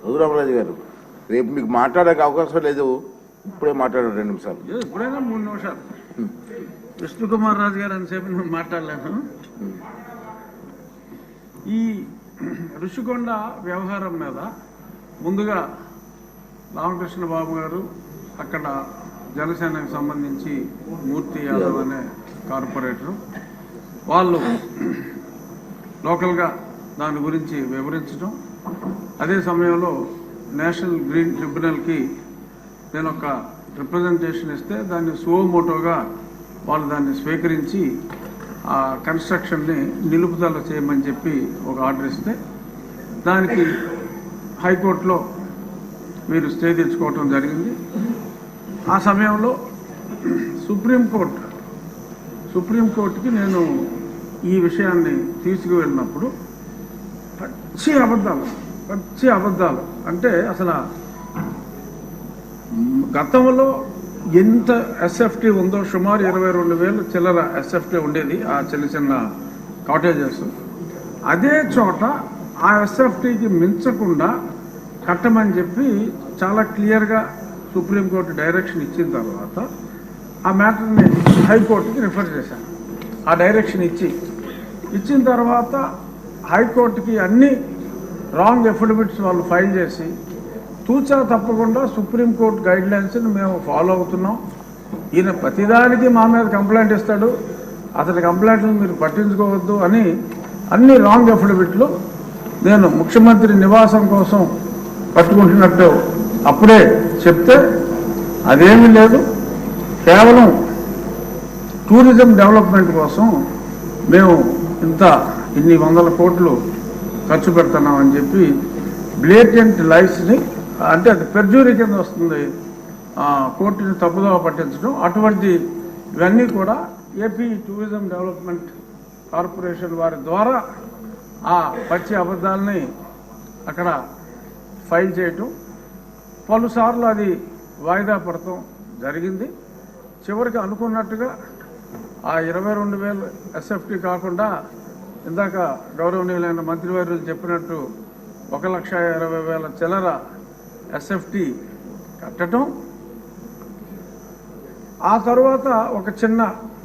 రఘురామరాజు గారు, రేపు మీకు మాట్లాడే అవకాశం లేదు, ఇప్పుడే మాట్లాడారు 2 నిమిషాలు. ఇప్పుడైనా 3 నిమిషాలు. విష్ణుకుమార్ రాజు గారు అంతసేపు నేను మాట్లాడలేను. ఈ ఋషికొండ వ్యవహారం మీద ముందుగా రామకృష్ణ బాబు గారు, అక్కడ జనసేనకు సంబంధించి మూర్తి యాదవ్ అనే కార్పొరేటరు, వాళ్ళు లోకల్గా దాని గురించి వివరించడం, అదే సమయంలో నేషనల్ గ్రీన్ ట్రిబ్యునల్కి నేను ఒక రిప్రజెంటేషన్ ఇస్తే దాన్ని సువోమోటోగా వాళ్ళు దాన్ని స్వీకరించి ఆ కన్స్ట్రక్షన్ని నిలుపుదల చేయమని చెప్పి ఒక ఆర్డర్ ఇస్తే దానికి హైకోర్టులో మీరు స్టే తెచ్చుకోవటం జరిగింది. ఆ సమయంలో సుప్రీంకోర్టుకి నేను ఈ విషయాన్ని తీసుకువెళ్ళినప్పుడు పచ్చి అబద్ధాలు అంటే అసలు గతంలో ఎంత ఎస్ఎఫ్టీ ఉందో సుమారు 22,000 చిల్లర ఎస్ఎఫ్టీ ఉండేది ఆ చిన్న చిన్న కాటేజెస్. అదే చోట ఆ ఎస్ఎఫ్టీకి మించకుండా కట్టమని చెప్పి చాలా క్లియర్గా సుప్రీంకోర్టు డైరెక్షన్ ఇచ్చిన తర్వాత ఆ మ్యాటర్ని హైకోర్టుకి రిఫర్ చేశాను. ఆ డైరెక్షన్ ఇచ్చిన తర్వాత హైకోర్టుకి అన్ని రాంగ్ ఎఫిడవిట్స్ వాళ్ళు ఫైల్ చేసి తూచా తప్పకుండా సుప్రీంకోర్టు గైడ్ లైన్స్ని మేము ఫాలో అవుతున్నాం, ఈయన ప్రతిదానికి మా మీద కంప్లైంట్ ఇస్తాడు, అతని కంప్లైంట్లను మీరు పట్టించుకోవద్దు అని అన్ని రాంగ్ ఎఫిడవిట్లు నేను ముఖ్యమంత్రి నివాసం కోసం పట్టుకుంటున్నట్టు అప్పుడే చెప్తే అదేమీ లేదు, కేవలం టూరిజం డెవలప్మెంట్ కోసం మేము ఇన్ని 100 కోట్లు ఖర్చు పెడుతున్నామని చెప్పి బ్లేటెంట్ లైస్ని, అంటే అది పెర్జూరీ కింద వస్తుంది, కోర్టుని తప్పుదోవ పట్టించడం. అటువంటి ఇవన్నీ కూడా ఏపీ టూరిజం డెవలప్మెంట్ కార్పొరేషన్ వారి ద్వారా ఆ పచ్చి అబద్ధాలని అక్కడ ఫైల్ చేయటం, పలుసార్లు అది వాయిదా పడటం జరిగింది. చివరికి అనుకున్నట్టుగా ఆ 22,000 ఎస్ఎఫ్టీ కాకుండా ఇందాక గౌరవనీయులైన మంత్రివర్యులు చెప్పినట్టు 1,20,000 చిల్లర ఎస్ఎఫ్టీ కట్టడం. ఆ తర్వాత ఒక చిన్న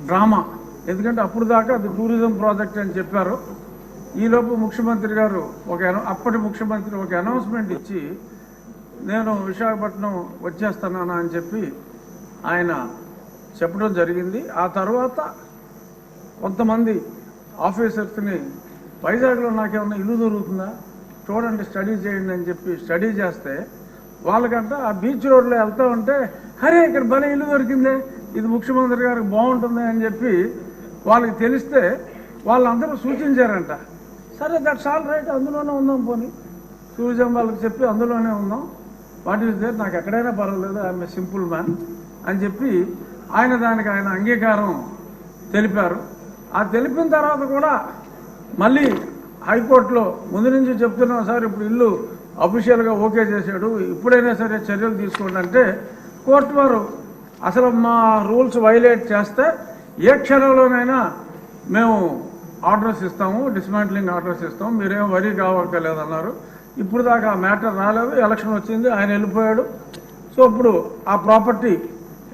డ్రామా, ఎందుకంటే అప్పుడు దాకా అది టూరిజం ప్రాజెక్ట్ అని చెప్పారు. ఈలోపు ముఖ్యమంత్రి గారు అప్పటి ముఖ్యమంత్రి ఒక అనౌన్స్మెంట్ ఇచ్చి నేను విశాఖపట్నం వచ్చేస్తున్నాను అని చెప్పి ఆయన చెప్పడం జరిగింది. ఆ తర్వాత కొంతమంది ఆఫీసర్స్ని వైజాగ్లో నాకేమన్నా ఇల్లు దొరుకుతుందా చూడండి, స్టడీ చేయండి అని చెప్పి స్టడీ చేస్తే వాళ్ళకంట ఆ బీచ్ రోడ్లో వెళ్తూ ఉంటే అరే ఇక్కడ భలే ఇల్లు దొరికిందే, ఇది ముఖ్యమంత్రి గారికి బాగుంటుంది అని చెప్పి వాళ్ళకి తెలిస్తే వాళ్ళందరూ సూచించారంట. సరే దట్స్ ఆల్ రైట్, అందులోనే ఉందాం, పోనీ టూరిజం వాళ్ళకి చెప్పి అందులోనే ఉందాం, వాట్ ఈస్ దేర్, నాకు ఎక్కడైనా పర్వాలేదు, ఐఎమ్ ఏ సింపుల్ మ్యాన్ అని చెప్పి దానికి ఆయన అంగీకారం తెలిపారు. ఆ తెలిపిన తర్వాత కూడా మళ్ళీ హైకోర్టులో ముందు నుంచి చెప్తున్నాం సార్, ఇప్పుడు ఇల్లు అఫీషియల్గా ఓకే చేశాడు, ఇప్పుడైనా సరే చర్యలు తీసుకోండి అంటే కోర్టు వారు అసలు మా రూల్స్ వైలేట్ చేస్తే ఏ క్షణంలోనైనా మేము ఆర్డర్స్ ఇస్తాము, డిస్మాంట్లింగ్ ఆర్డర్స్ ఇస్తాము, మీరేం వరీ కావక్కర్లేదన్నారు. ఇప్పుడు దాకా ఆ మ్యాటర్ రాలేదు, ఎలక్షన్ వచ్చింది, ఆయన వెళ్ళిపోయాడు. సో ఇప్పుడు ఆ ప్రాపర్టీ,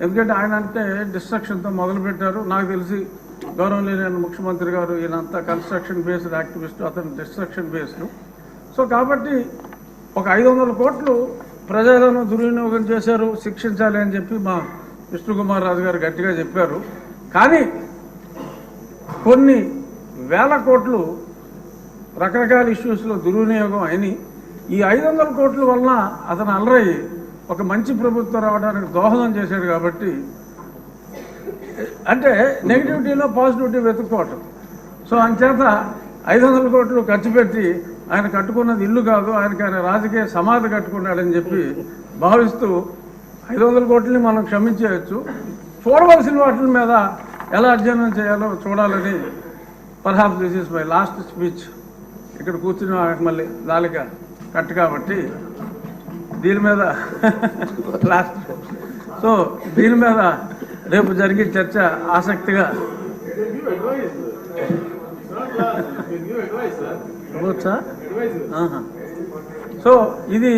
ఎందుకంటే ఆయన అంటే డిస్ట్రక్షన్తో మొదలుపెట్టారు, నాకు తెలిసి గౌరవనీయులైన ముఖ్యమంత్రి గారు ఈయనంతా కన్స్ట్రక్షన్ బేస్డ్ యాక్టివిస్ట్, అతను డిస్ట్రక్షన్ బేస్డ్. సో కాబట్టి ఒక 500 కోట్లు ప్రజలను దుర్వినియోగం చేశారు, శిక్షించాలి అని చెప్పి మా విష్ణుకుమార్ రాజు గారు గట్టిగా చెప్పారు. కానీ కొన్ని వేల కోట్లు రకరకాల ఇష్యూస్లో దుర్వినియోగం అయినాయి. ఈ 500 కోట్ల వలన అతను అలరయ్యి ఒక మంచి ప్రభుత్వం రావడానికి దోహదం చేశాడు. కాబట్టి అంటే నెగిటివిటీలో పాజిటివిటీ వెతుక్కోవటం. సో అంచేత 500 కోట్లు ఖర్చు పెట్టి ఆయన కట్టుకున్నది ఇల్లు కాదు, ఆయన రాజకీయ సమాధి కట్టుకున్నాడని చెప్పి భావిస్తూ 500 కోట్లని మనం క్షమించేయచ్చు, చూడవలసిన వాటి మీద ఎలా అధ్యయనం చేయాలో చూడాలని. Perhaps this is my last speech. ఇక్కడ కూర్చుని మళ్ళీ దాలిక కట్ కాబట్టి దీని మీద లాస్ట్. సో దీని మీద రేపు జరిగే చర్చ ఆసక్తిగా సో ఇది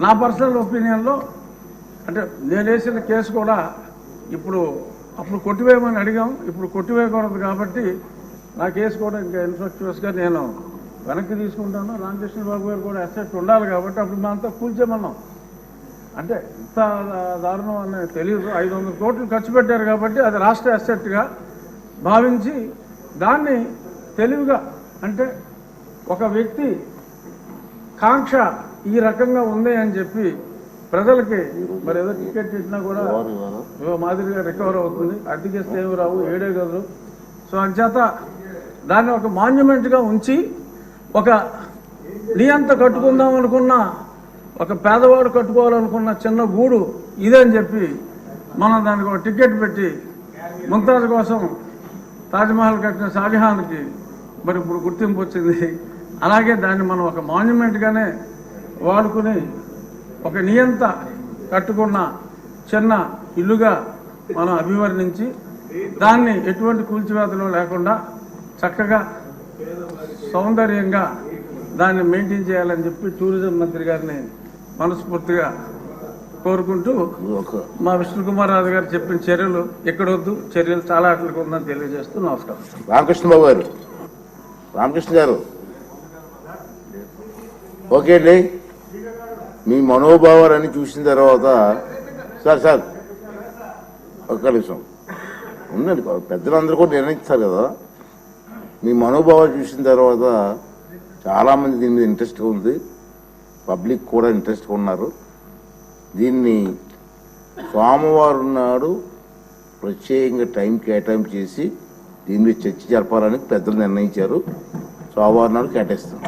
నా పర్సనల్ ఒపీనియన్లో అంటే నేను వేసిన కేసు కూడా అప్పుడు కొట్టివేయమని అడిగాం, ఇప్పుడు కొట్టివేయకూడదు కాబట్టి నా కేసు కూడా ఇంకా ఇన్ఫ్రాస్ట్రక్చర్స్గా నేను వెనక్కి తీసుకుంటాను. రామకృష్ణ బాబు గారు కూడా అసెట్ ఉండాలి కాబట్టి అప్పుడు మేమంతా కూల్చేమన్నాం. అంటే ఇంత దారుణం అని తెలియదు. 500 కోట్లు ఖర్చు పెట్టారు కాబట్టి అది రాష్ట్ర అసెట్గా భావించి దాన్ని తెలివిగా అంటే ఒక వ్యక్తి కాంక్ష ఈ రకంగా ఉంది అని చెప్పి ప్రజలకి మరి ఏదో టికెట్ ఇచ్చినా కూడా మాదిరిగా రికవర్ అవుతుంది, అద్దెకేస్తే ఏమి రావు, 7 గదులు. సో అంచేత దాన్ని ఒక మాన్యుమెంట్గా ఉంచి ఒక నియంత కట్టుకుందాం అనుకున్న ఒక పేదవాడు కట్టుకోవాలనుకున్న చిన్న గూడు ఇదని చెప్పి మనం దానికి ఒక టికెట్ పెట్టి ముంతాజ్ కోసం తాజ్మహల్ కట్టిన షాజహాన్కి మరి ఇప్పుడు గుర్తింపు వచ్చింది. అలాగే దాన్ని మనం ఒక మాన్యుమెంట్గానే వాడుకుని ఒక నియంత కట్టుకున్న చిన్న ఇల్లుగా మనం అభివర్ణించి దాన్ని ఎటువంటి కూల్చివేతలు లేకుండా చక్కగా సౌందర్యంగా దాన్ని మెయింటైన్ చేయాలని చెప్పి టూరిజం మంత్రి గారిని మనస్ఫూర్తిగా కోరుకుంటూ మా విష్ణుకుమార్ రాజు గారు చెప్పిన చర్యలు ఎక్కడొద్దు, చర్యలు చాలా అట్లకి ఉందని తెలియజేస్తూ నమస్కారం. రామకృష్ణ బాబు గారు, రామకృష్ణ గారు, ఓకే అండి. మీ మనోభావాలన్నీ చూసిన తర్వాత సార్ ఒక్క నిమిషం ఉండండి, పెద్దలందరూ కూడా నిర్ణయిస్తారు కదా. మీ మనోభావాలు చూసిన తర్వాత చాలామంది దీని మీద ఇంట్రెస్ట్గా ఉంది, పబ్లిక్ కూడా ఇంట్రెస్ట్గా ఉన్నారు. దీన్ని సోమవారం నాడు ప్రత్యేకంగా టైం కేటాయింపు చేసి దీని మీద చర్చ జరపాలని పెద్దలు నిర్ణయించారు. సోమవారం నాడు కేటాయిస్తాం.